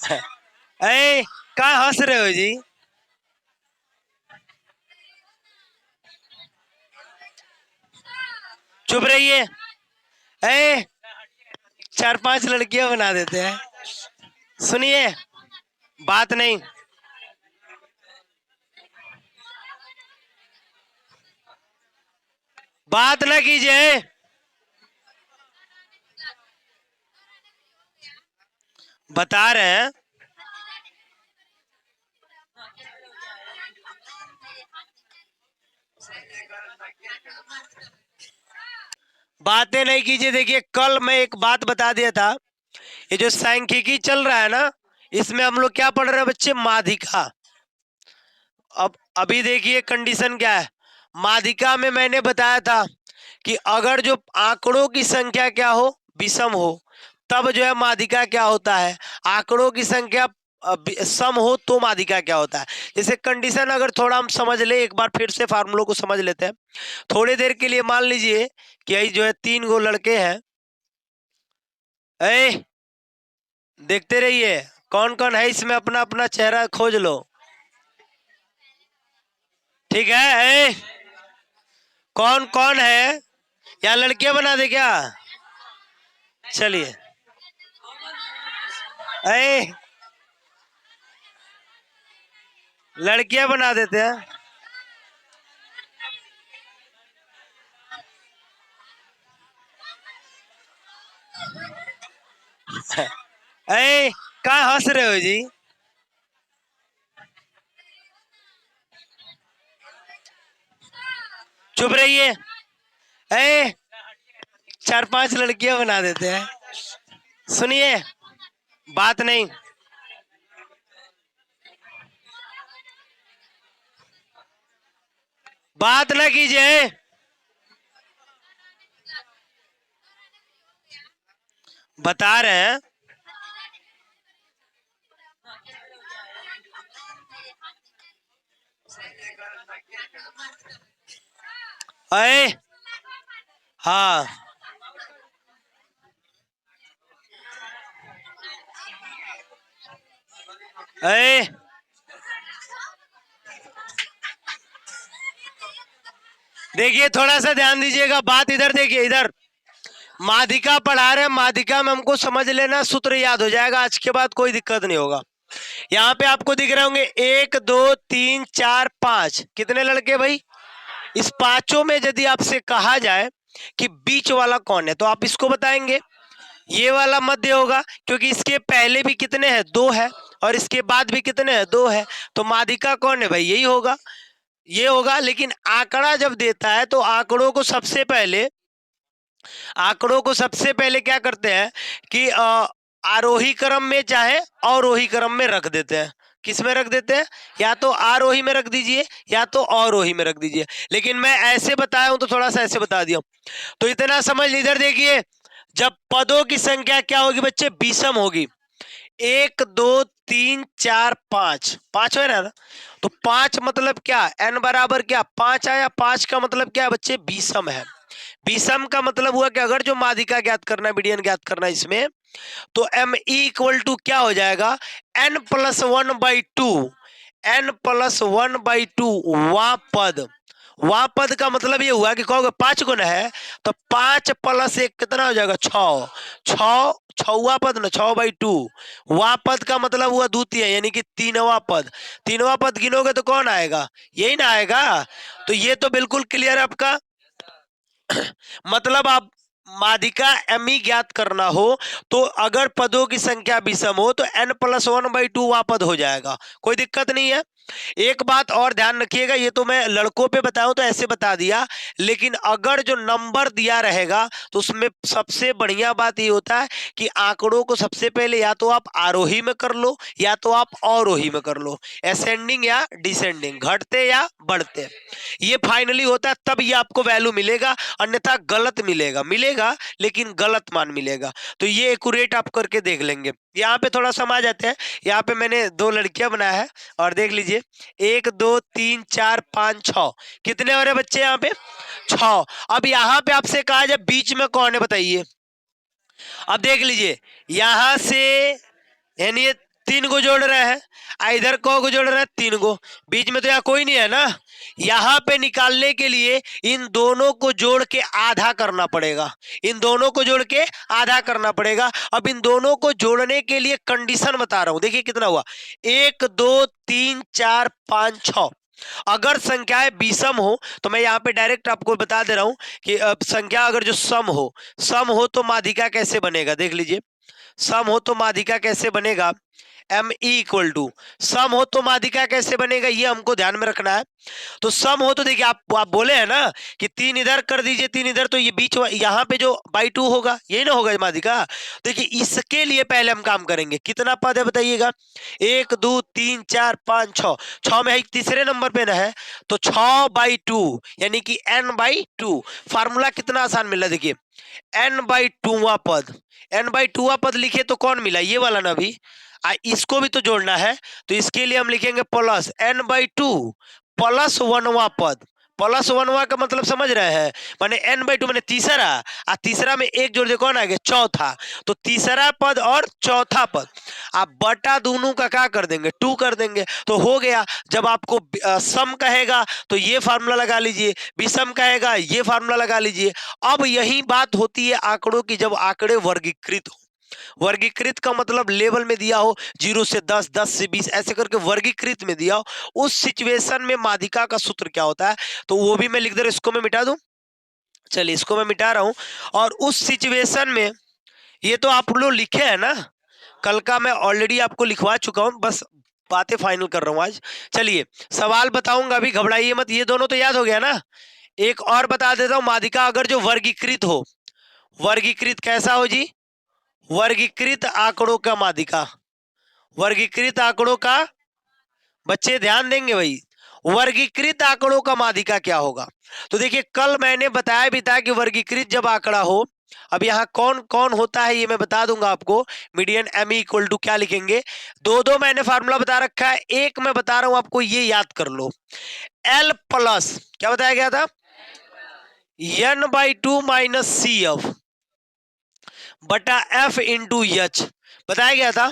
अरे कहाँ हंस रहे हो जी? चुप रहिए। अरे चार पांच लड़कियां बना देते हैं। सुनिए, बात नहीं, बात ना कीजिए। बता रहे हैं। बातें नहीं कीजिए। देखिए, कल मैं एक बात बता दिया था, ये जो सांख्यिकी चल रहा है ना, इसमें हम लोग क्या पढ़ रहे हैं बच्चे? माध्यिका। अब अभी देखिए कंडीशन क्या है। माध्यिका में मैंने बताया था कि अगर जो आंकड़ों की संख्या क्या हो, विषम हो, तब जो है माध्यिका क्या होता है। आंकड़ों की संख्या सम हो तो माध्यिका क्या होता है। जैसे कंडीशन अगर थोड़ा हम समझ ले, एक बार फिर से फार्मूलों को समझ लेते हैं थोड़ी देर के लिए। मान लीजिए कि यही जो है 3 गो लड़के हैं। ए, देखते रहिए कौन कौन है इसमें, अपना अपना चेहरा खोज लो। ठीक है। ए, कौन कौन है? या लड़कियां बना दे क्या? चलिए। ए, लड़कियां बना देते हैं। ए, कहाँ हंस रहे हो जी? चुप रहिए। ए, चार पांच लड़कियां बना देते हैं। सुनिए, बात नहीं, बात ना कीजिए। बता रहे हैं। अरे हाँ, अरे देखिए थोड़ा सा ध्यान दीजिएगा, बात इधर देखिए, इधर माध्यिका पढ़ा रहे हैं। माध्यिका में हमको समझ लेना, सूत्र याद हो जाएगा, आज के बाद कोई दिक्कत नहीं होगा। यहाँ पे आपको दिख रहे होंगे 1 2 3 4 5, कितने लड़के भाई? इस पांचों में यदि आपसे कहा जाए कि बीच वाला कौन है, तो आप इसको बताएंगे ये वाला मध्य होगा, क्योंकि इसके पहले भी कितने हैं? 2 है, और इसके बाद भी कितने हैं? 2 है। तो माध्यिका कौन है भाई? यही होगा, ये होगा। लेकिन आंकड़ा जब देता है तो आंकड़ों को सबसे पहले क्या करते हैं कि आरोही क्रम में चाहे अवरोही क्रम में रख देते हैं। किस में रख देते हैं? या तो आरोही में रख दीजिए या तो अवरोही में रख दीजिए। लेकिन मैं ऐसे बताया हूं तो थोड़ा सा ऐसे बता दिया, तो इतना समझ। इधर देखिए, जब पदों की संख्या क्या होगी बच्चे? विषम होगी। 1 2 3 4 5, 5 है ना? तो 5 मतलब क्या? n बराबर क्या? 5 आया। 5 का मतलब क्या है बच्चे? विषम है। विषम का मतलब हुआ कि अगर जो माध्यिका ज्ञात करना है, मीडियन ज्ञात करना है इसमें, तो एम इक्वल टू क्या हो जाएगा? n+1/2। n+1/2 वह पद। वह पद का मतलब ये हुआ कि कहोगे 5 गुना है, तो 5+1 कितना हो जाएगा? 6। 6 छवा पद ना, 6/2। वह पद का मतलब हुआ द्वितीय, यानी कि तीनवा पद। तीनवा पद गिनोगे तो कौन आएगा? यही ना आएगा। तो ये तो बिल्कुल क्लियर है आपका। मतलब आप माध्यिका एम ज्ञात करना हो तो अगर पदों की संख्या विषम हो तो n+1/2 वह पद हो जाएगा, कोई दिक्कत नहीं है। एक बात और ध्यान रखिएगा, ये तो मैं लड़कों पे बताऊं तो ऐसे बता दिया, लेकिन अगर जो नंबर दिया रहेगा तो उसमें सबसे बढ़िया बात ये होता है कि आंकड़ों को सबसे पहले या तो आप आरोही में कर लो या तो आप अवरोही में कर लो, असेंडिंग या डिसेंडिंग, घटते या बढ़ते। ये फाइनली होता है, तब ये आपको वैल्यू मिलेगा, अन्यथा गलत मिलेगा। मिलेगा लेकिन गलत मान मिलेगा। तो ये एक्यूरेट आप करके देख लेंगे। यहाँ पे थोड़ा समझ आते हैं। यहाँ पे मैंने 2 लड़कियां बनाया है और देख लीजिए 1 2 3 4 5 6, कितने हो रहे बच्चे यहाँ पे? 6। अब यहाँ पे आपसे कहा जाए बीच में कौन है बताइए। अब देख लीजिए, यहां से यानी 3 को जोड़ रहे हैं, इधर को जोड़ रहे हैं 3 को, बीच में तो यहाँ कोई नहीं है ना। यहाँ पे निकालने के लिए इन दोनों को जोड़ के आधा करना पड़ेगा, इन दोनों को जोड़ के आधा करना पड़ेगा। अब इन दोनों को जोड़ने के लिए कंडीशन बता रहा हूं, देखिए कितना हुआ, 1 2 3 4 5 6। अगर संख्याएं विषम हो तो मैं यहाँ पे डायरेक्ट आपको बता दे रहा हूं कि संख्या अगर जो सम हो तो माध्यिका कैसे बनेगा, देख लीजिए। सम हो तो माध्यिका कैसे बनेगा, एम इक्वल टू, सम हो तो माध्यिका कैसे बनेगा ये हमको ध्यान में रखना है। तो सम हो तो देखिए आप बोले हैं ना कि 3 इधर कर दीजिए 3 इधर, तो ये बीच यहाँ पे जो बाई 2 होगा यही ना होगा माध्यिका। देखिए इसके लिए पहले हम काम करेंगे, कितना पद है बताइएगा, 1 2 3 4 5 6, 6 में तीसरे नंबर पे ना है, तो 6/2 यानी कि n/2। फार्मूला कितना आसान मिला, देखिए n/2वां पद, n/2वां पद लिखे तो कौन मिला, ये वाला ना, भी इसको भी तो जोड़ना है, तो इसके लिए हम लिखेंगे प्लस n/2 प्लस 1वां पद। प्लस 1वां का मतलब समझ रहे हैं, माने n/2 माने तीसरा, और तीसरा में एक जोड़ दे कौन आ गया, चौथा, तो तीसरा पद और चौथा पद आप बटा दोनों का क्या कर देंगे, 2 कर देंगे, तो हो गया। जब आपको सम कहेगा तो ये फार्मूला लगा लीजिए, विषम कहेगा ये फार्मूला लगा लीजिए। अब यही बात होती है आंकड़ों की, जब आंकड़े वर्गीकृत हो, वर्गीकृत का मतलब लेवल में दिया हो 0 से 10, 10 से 20 ऐसे करके वर्गीकृत में दिया हो, उस सिचुएशन में माध्यिका का सूत्र क्या होता है, तो वो भी मैं लिख दे रहा हूं, इसको मैं मिटा दूं, चलिए इसको मैं मिटा रहा हूं। और उस सिचुएशन में ये तो आप लोग लिखे हैं ना, कल का मैं ऑलरेडी आपको लिखवा चुका हूं, बस बातें फाइनल कर रहा हूं आज। चलिए सवाल बताऊंगा, अभी घबराइए मत, ये दोनों तो याद हो गया ना। एक और बता देता हूं, माध्यिका अगर जो वर्गीकृत हो, वर्गीकृत कैसा हो जी, वर्गीकृत आंकड़ों का माध्यिका, वर्गीकृत आंकड़ों का, बच्चे ध्यान देंगे भाई, वर्गीकृत आंकड़ों का माध्यिका क्या होगा। तो देखिए कल मैंने बताया भी था कि वर्गीकृत जब आंकड़ा हो, अब यहाँ कौन कौन होता है ये मैं बता दूंगा आपको। मीडियन एम इक्वल टू क्या लिखेंगे, दो मैंने फार्मूला बता रखा है, एक मैं बता रहा हूं आपको, ये याद कर लो, एल प्लस क्या बताया गया था, n/2 माइनस सी एफ बटा एफ इंटू एच बताया गया था।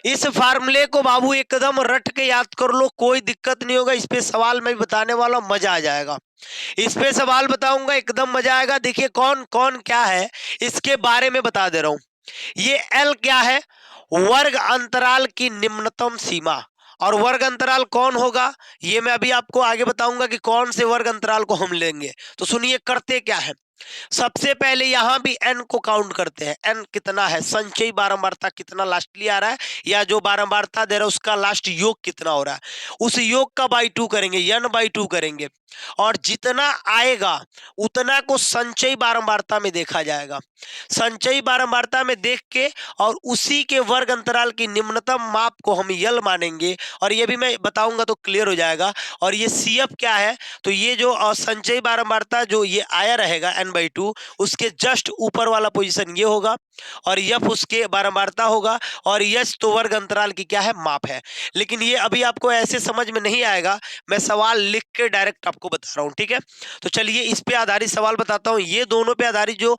इस फार्मूले को बाबू एकदम रट के याद कर लो, कोई दिक्कत नहीं होगा। इस पे सवाल मैं बताने वाला हूं, मजा आ जाएगा, इस पे सवाल बताऊंगा एकदम मजा आएगा। देखिए कौन कौन क्या है इसके बारे में बता दे रहा हूं। ये एल क्या है, वर्ग अंतराल की निम्नतम सीमा, और वर्ग अंतराल कौन होगा ये मैं अभी आपको आगे बताऊंगा कि कौन से वर्ग अंतराल को हम लेंगे। तो सुनिए करते क्या है, सबसे पहले यहां भी n को काउंट करते हैं, n कितना है, संचयी बारंबारता कितना लास्टली आ रहा है, या जो बारंबारता दे रहा है उसका लास्ट योग कितना हो रहा है, उस योग का बाई 2 करेंगे, n/2 करेंगे, और जितना आएगा उतना को संचयी बारंबारता में देखा जाएगा। संचयी बारंबारता में देख के और उसी के वर्ग अंतराल की निम्नतम माप को हम यल मानेंगे, और ये भी मैं बताऊंगा तो क्लियर हो जाएगा। और ये CF क्या है, तो ये जो संचयी बारंबारता जो ये आया रहेगा n/2, उसके जस्ट ऊपर वाला पोजीशन ये होगा, और यफ उसके बारंबारता होगा, और यश तो वर्ग अंतराल की क्या है, माप है। लेकिन ये अभी आपको ऐसे समझ में नहीं आएगा, मैं सवाल लिख के डायरेक्ट आपको बता रहा हूं, ठीक है। तो चलिए इस पे आधारित सवाल बताता हूं। ये दोनों पे आधारित जो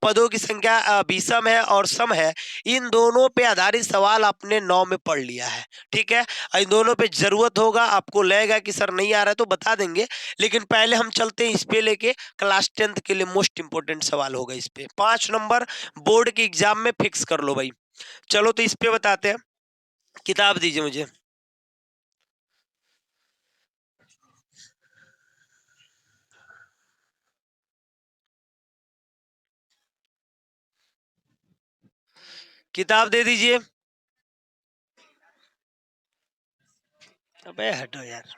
पदों की संख्या विषम है और सम है, इन दोनों पे आधारित सवाल आपने 9 में पढ़ लिया है, ठीक है। इन दोनों पे जरूरत होगा, आपको लगेगा कि सर नहीं आ रहा है तो बता देंगे, लेकिन पहले हम चलते हैं इस पे लेके, क्लास 10th के लिए मोस्ट इंपोर्टेंट सवाल होगा इस पे, 5 नंबर बोर्ड के एग्जाम में फिक्स कर लो भाई। चलो तो इस पे बताते हैं, किताब दीजिए मुझे। किताब दे दीजिए। अबे हटो यार,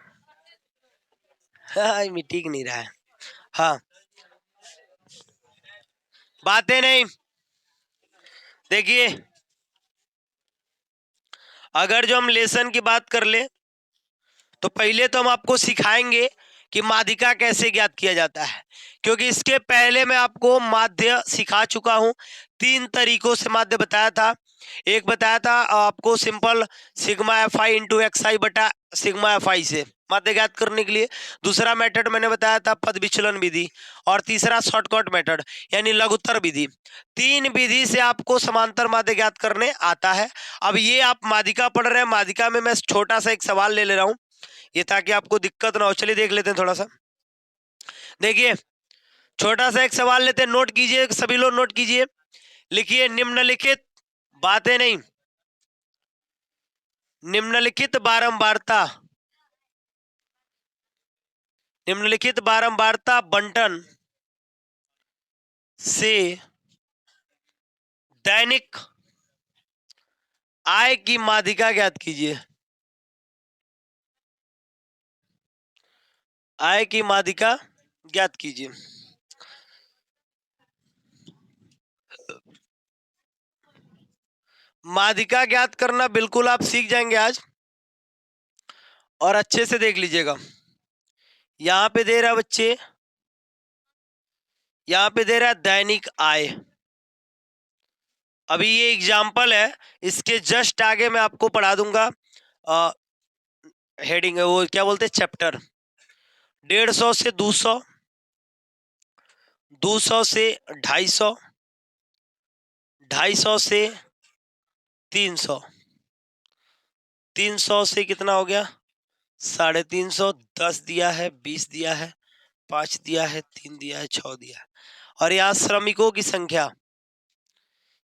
हाँ ठीक नहीं रहा है, हाँ बातें नहीं। देखिए अगर जो हम लेसन की बात कर ले तो पहले तो हम आपको सिखाएंगे कि माध्यिका कैसे ज्ञात किया जाता है, क्योंकि इसके पहले मैं आपको माध्य सिखा चुका हूं। 3 तरीकों से माध्य बताया था। एक बताया था आपको simple sigma FI into XI बटा सिग्मा FI से, माध्य ज्ञात करने के लिए। दूसरा मेथड मैंने बताया था पद विचलन विधि, और तीसरा शॉर्टकट मेथड यानी लघुत्तर विधि। 3 विधि से आपको समांतर माध्य ज्ञात करने आता है। अब ये आप माध्यिका पढ़ रहे हैं, माध्यिका में मैं छोटा सा एक सवाल ले रहा हूं, ये ताकि आपको दिक्कत ना हो। चलिए देख लेते हैं थोड़ा सा। देखिए छोटा सा एक सवाल लेते हैं, नोट कीजिए सभी लोग, नोट कीजिए। लिखिए निम्नलिखित बातें नहीं, निम्नलिखित बारंबारता, निम्नलिखित बारंबारता बंटन से दैनिक आय की माध्यिका ज्ञात कीजिए। आय की माध्यिका ज्ञात कीजिए। माध्यिका ज्ञात करना बिल्कुल आप सीख जाएंगे आज, और अच्छे से देख लीजिएगा। यहां पे दे रहा है बच्चे, यहां पे दे रहा है दैनिक आय। अभी ये एग्जाम्पल है, इसके जस्ट आगे मैं आपको पढ़ा दूंगा हेडिंग है वो क्या बोलते हैं, चैप्टर। 150 से 200, 200 से 250, 250 से 300, 300 से कितना हो गया 350, 10 दिया है, 20 दिया है, 5 दिया है, 3 दिया है, 6 दिया है। और यहाँ श्रमिकों की संख्या,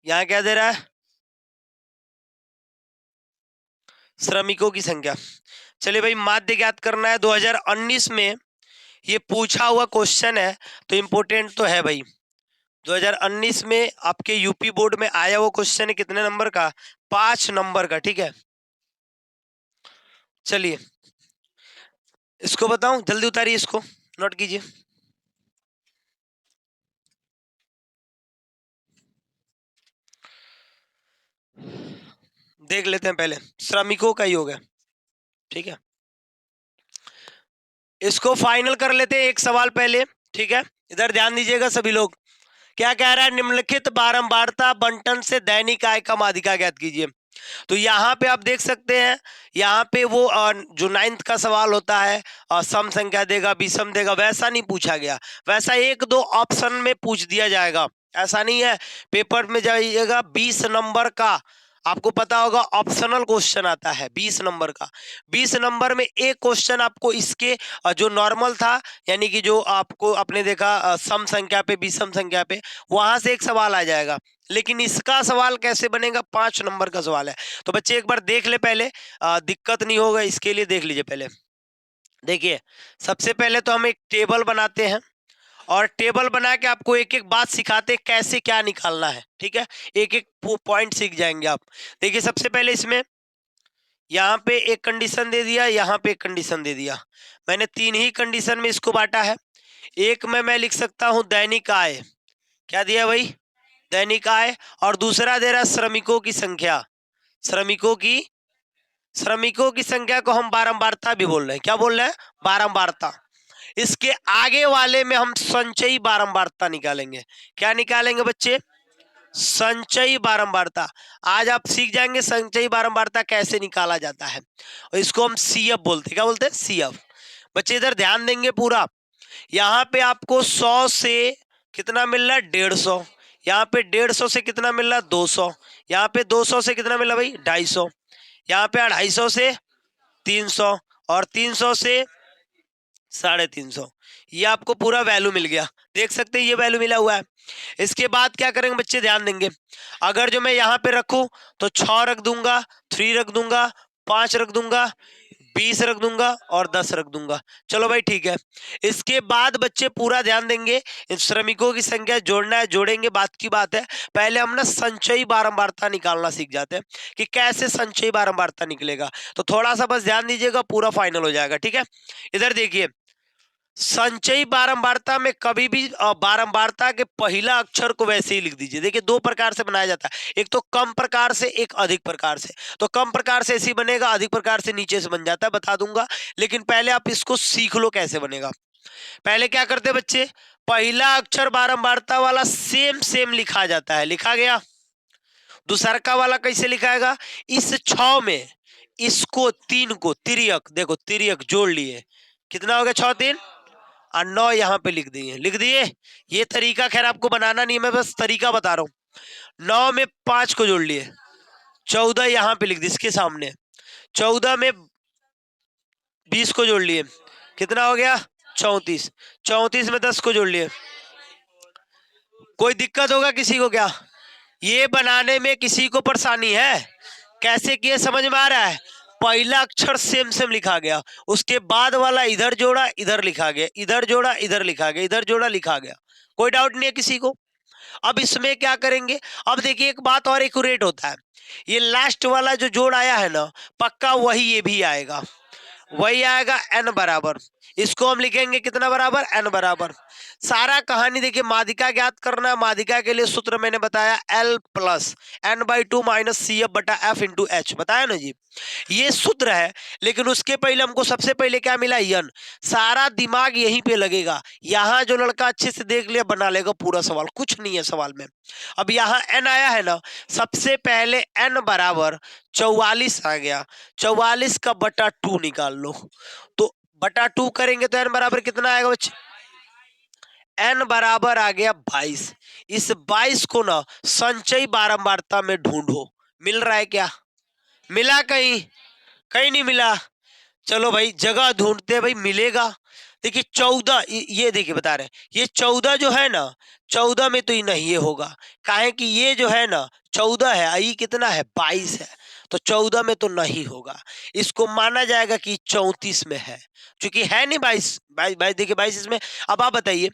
यहाँ क्या दे रहा है, श्रमिकों की संख्या। चलिए भाई माध्य ज्ञात करना है। 2019 में ये पूछा हुआ क्वेश्चन है, तो इंपोर्टेंट तो है भाई। 2019 में आपके यूपी बोर्ड में आया वो क्वेश्चन है, कितने नंबर का, 5 नंबर का, ठीक है। चलिए इसको बताऊं, जल्दी उतारिए इसको, नोट कीजिए। देख लेते हैं, पहले श्रमिकों का ही होगा, ठीक है। इसको फाइनल कर लेते हैं एक सवाल पहले, ठीक है। इधर ध्यान दीजिएगा सभी लोग। क्या कह रहा है, निम्नलिखित बारंबारता बंटन से दैनिक आय का माध्यिका ज्ञात कीजिए। तो यहाँ पे आप देख सकते हैं, यहाँ पे वो जो 9th का सवाल होता है, सम संख्या देगा, विषम देगा, वैसा नहीं पूछा गया। वैसा 1-2 ऑप्शन में पूछ दिया जाएगा, ऐसा नहीं है। पेपर में जाइएगा 20 नंबर का, आपको पता होगा ऑप्शनल क्वेश्चन आता है 20 नंबर का। 20 नंबर में एक क्वेश्चन आपको इसके जो नॉर्मल था, यानी कि जो आपको आपने देखा सम संख्या पे, विषम संख्या पे, वहां से एक सवाल आ जाएगा। लेकिन इसका सवाल कैसे बनेगा, 5 नंबर का सवाल है। तो बच्चे एक बार देख ले पहले, दिक्कत नहीं होगा, इसके लिए देख लीजिए पहले। देखिए सबसे पहले तो हम एक टेबल बनाते हैं, और टेबल बना के आपको एक एक बात सिखाते हैं कैसे क्या निकालना है, ठीक है। एक एक पॉइंट सीख जाएंगे आप। देखिए सबसे पहले इसमें यहाँ पे एक कंडीशन दे दिया, यहाँ पे एक कंडीशन दे दिया। मैंने 3 ही कंडीशन में इसको बांटा है। एक में मैं लिख सकता हूं दैनिक आय, क्या दिया भाई, दैनिक आय। और दूसरा दे रहा श्रमिकों की संख्या, श्रमिकों की संख्या को हम बारंबारता भी बोल रहे हैं, क्या बोल रहे हैं, बारंबारता। इसके आगे वाले में हम संचयी बारंबारता निकालेंगे। क्या निकालेंगे बच्चे, संचयी बारंबारता। आज आप सीख जाएंगे संचयी बारंबारता कैसे निकाला जाता है, और इसको हम सीएफ बोलते हैं। क्या बोलते हैं, सीएफ। बच्चे इधर ध्यान देंगे पूरा। यहाँ पे आपको 100 से कितना मिल रहा है, 150। यहाँ पे 150 से कितना मिल रहा है, 200। यहाँ पे 200 से कितना मिल रहा है भाई, 250। यहाँ पे 250 से 300, और 300 से 350। ये आपको पूरा वैल्यू मिल गया, देख सकते हैं ये वैल्यू मिला हुआ है। इसके बाद क्या करेंगे बच्चे, ध्यान देंगे। अगर जो मैं यहाँ पे रखूं तो 6 रख दूंगा, 3 रख दूंगा, 5 रख दूंगा, 20 रख दूंगा, और 10 रख दूंगा। चलो भाई ठीक है। इसके बाद बच्चे पूरा ध्यान देंगे, इन श्रमिकों की संख्या जोड़ना है, जोड़ेंगे, बात की बात है। पहले हम ना संचयी बारंबारता निकालना सीख जाते हैं कि कैसे संचयी बारंबारता निकलेगा। तो थोड़ा सा बस ध्यान दीजिएगा, पूरा फाइनल हो जाएगा, ठीक है। इधर देखिए, संचयी बारंबारता में कभी भी बारंबारता के पहला अक्षर को वैसे ही लिख दीजिए। देखिए 2 प्रकार से बनाया जाता है, एक तो कम प्रकार से, एक अधिक प्रकार से। तो कम प्रकार से ऐसे ही बनेगा, अधिक प्रकार से नीचे से बन जाता है, बता दूंगा। लेकिन पहले आप इसको सीख लो कैसे बनेगा। पहले क्या करते बच्चे, पहला अक्षर बारंबारता वाला सेम सेम लिखा जाता है, लिखा गया। दूसरा का वाला कैसे लिखाएगा, इस 6 में इसको 3 को तिर्यक, देखो तिर्यक जोड़ लिए, कितना हो गया 6 3 और 9 यहाँ पे लिख दिए, लिख दिए। ये तरीका खैर आपको बनाना नहीं है, मैं बस तरीका बता रहा हूँ। 9 में 5 को जोड़ लिए, 14 यहाँ पे लिख दी इसके सामने, 14 में 20 को जोड़ लिए, कितना हो गया 34, 34 में 10 को जोड़ लिए। कोई दिक्कत होगा किसी को क्या? ये बनाने में किसी को परेशानी है? कैसे किए समझ में आ रहा है? पहला अक्षर सेम सेम लिखा गया, उसके बाद वाला इधर जोड़ा इधर लिखा गया, इधर जोड़ा इधर लिखा गया, इधर जोड़ा लिखा गया। कोई डाउट नहीं है किसी को? अब इसमें क्या करेंगे? अब देखिए एक बात और एक्यूरेट होता है, ये लास्ट वाला जो जोड़ आया है ना, पक्का वही ये भी आएगा, वही आएगा n बराबर। इसको हम लिखेंगे कितना बराबर? n बराबर। सारा कहानी देखिए, माध्यिका ज्ञात करना है। माध्यिका के लिए सूत्र मैंने बताया L plus n/2 minus C F बटा एफ इंटू एच, बताया ना जी, ये सूत्र है। लेकिन उसके पहले हमको सबसे पहले क्या मिला? n। सारा दिमाग यहीं पे लगेगा, यहाँ जो लड़का अच्छे से देख लिया बना लेगा पूरा सवाल, कुछ नहीं है सवाल में। अब यहाँ n आया है ना, सबसे पहले n बराबर 44 आ गया, 44 का बटा 2 निकाल लो, तो बटा 2 करेंगे तो n बराबर कितना आएगा बच्चे? n बराबर आ गया 22। इस 22 को ना संचयी बारंबारता में ढूंढो, मिल रहा है क्या? मिला कहीं? कहीं नहीं मिला। चलो भाई जगह ढूंढते हैं भाई, मिलेगा। देखिए 14, ये देखिए बता रहे हैं, ये 14 जो है ना, 14 में तो ये नहीं ये होगा, काहे कि ये जो है ना 14 है, आई कितना है 22 है, तो 14 में तो नहीं होगा। इसको माना जाएगा कि 34 में है, क्योंकि है नहीं 22, 22 देखिए 22 इसमें। अब आप बताइए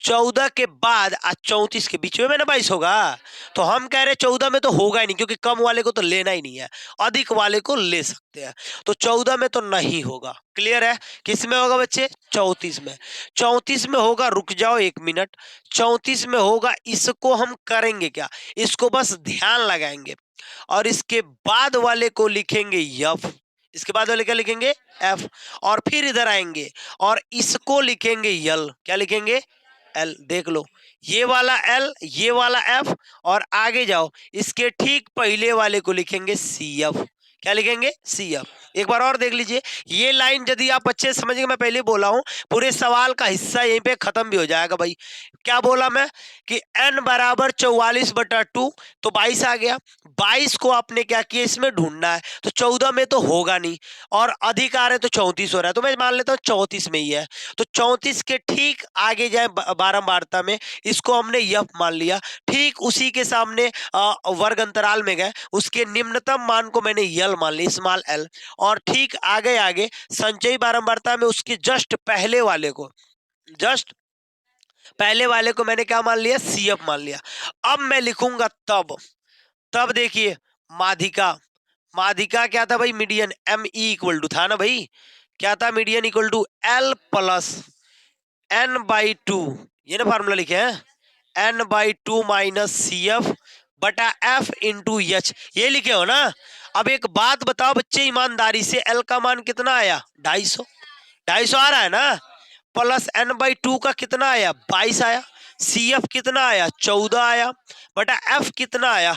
14 के बाद आज 34 के बीच में ना 22 होगा, तो हम कह रहे 14 में तो होगा ही नहीं, क्योंकि कम वाले को तो लेना ही नहीं है, अधिक वाले को ले सकते हैं, तो 14 में तो नहीं होगा। क्लियर है? किस में होगा बच्चे? 34 में। 34 में होगा, रुक जाओ 1 मिनट, 34 में होगा। इसको हम करेंगे क्या? इसको बस ध्यान लगाएंगे और इसके बाद वाले को लिखेंगे यफ, इसके बाद वाले क्या लिखेंगे? एफ, और फिर इधर आएंगे और इसको लिखेंगे यल, क्या लिखेंगे? एल। देख लो, ये वाला एल, ये वाला एफ, और आगे जाओ इसके ठीक पहले वाले को लिखेंगे सी एफ, क्या लिखेंगे? C F. एक बार और देख लीजिए, ये लाइन यदि आप अच्छे से समझेंगे, मैं पहले बोला हूं पूरे सवाल का हिस्सा यहीं पे खत्म भी हो जाएगा भाई। क्या बोला मैं? कि n बराबर 44 बटा 2, तो 22 आ गया। 22 को आपने क्या किया? इसमें ढूंढना है, तो 14 में तो होगा नहीं, और अधिक आ रहे तो 34 हो रहा है, तो मैं मान लेता हूँ 34 में ही है। तो 34 के ठीक आगे जाए बारंबारता में, इसको हमने यफ मान लिया, ठीक उसी के सामने वर्ग अंतराल में गए, उसके निम्नतम मान को मैंने यल मान लिया, स्मॉल एल, और ठीक आगे आगे संचयी बारंबारता में उसके जस्ट पहले वाले को, जस्ट पहले वाले को मैंने क्या मान लिया? सी एफ मान लिया। अब मैं लिखूंगा तब, तब देखिए माध्यिका, माध्यिका क्या था भाई? Median, M E equal to था ना भाई, क्या था? Median equal to L plus n/2, ये ना फार्मूला लिखे हैं, n/2 माइनस सी एफ बटा एफ इंटू एच, ये लिखे हो ना। अब एक बात बताओ बच्चे ईमानदारी से, एल का मान कितना आया? 250, 250 आ रहा है ना, प्लस n/2 का कितना आया? 22 आया, सी एफ कितना आया? 14 आया, बटा एफ कितना आया?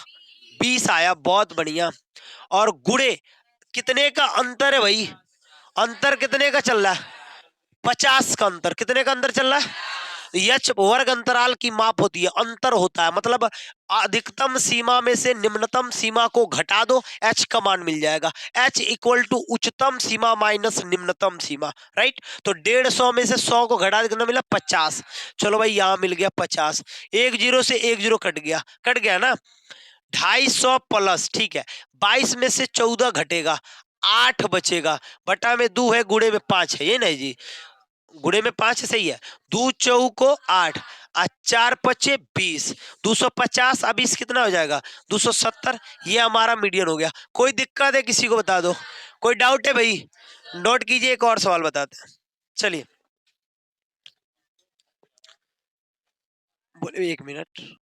20 आया। बहुत बढ़िया। और गुणे कितने का अंतर है भाई? अंतर कितने का चल रहा है? 50 का अंतर। कितने का अंतर चल रहा है? यच वर्ग अंतराल की माप होती है, अंतर होता है, मतलब अधिकतम सीमा में से निम्नतम सीमा को घटा दो, एच का मान मिल जाएगा। एच इक्वल टू उच्चतम सीमा माइनस निम्नतम सीमा, राइट। तो 150 में से 100 को घटा कितना मिला? 50। चलो भाई यहाँ मिल गया 50, एक जीरो से एक जीरो कट गया, कट गया ना। 250 प्लस, ठीक है, 22 में से 14 घटेगा, 8 बचेगा, बटा में 2 है, गुणे में 5 है, ये नहीं जी, गुणे में 5 सही है, 2 चौको 8, 4 पचे 20, 250, अब 20 कितना हो जाएगा? 270। ये हमारा मीडियन हो गया। कोई दिक्कत है किसी को? बता दो, कोई डाउट है भाई? नोट कीजिए, एक और सवाल बताते हैं। चलिए बोले 1 मिनट।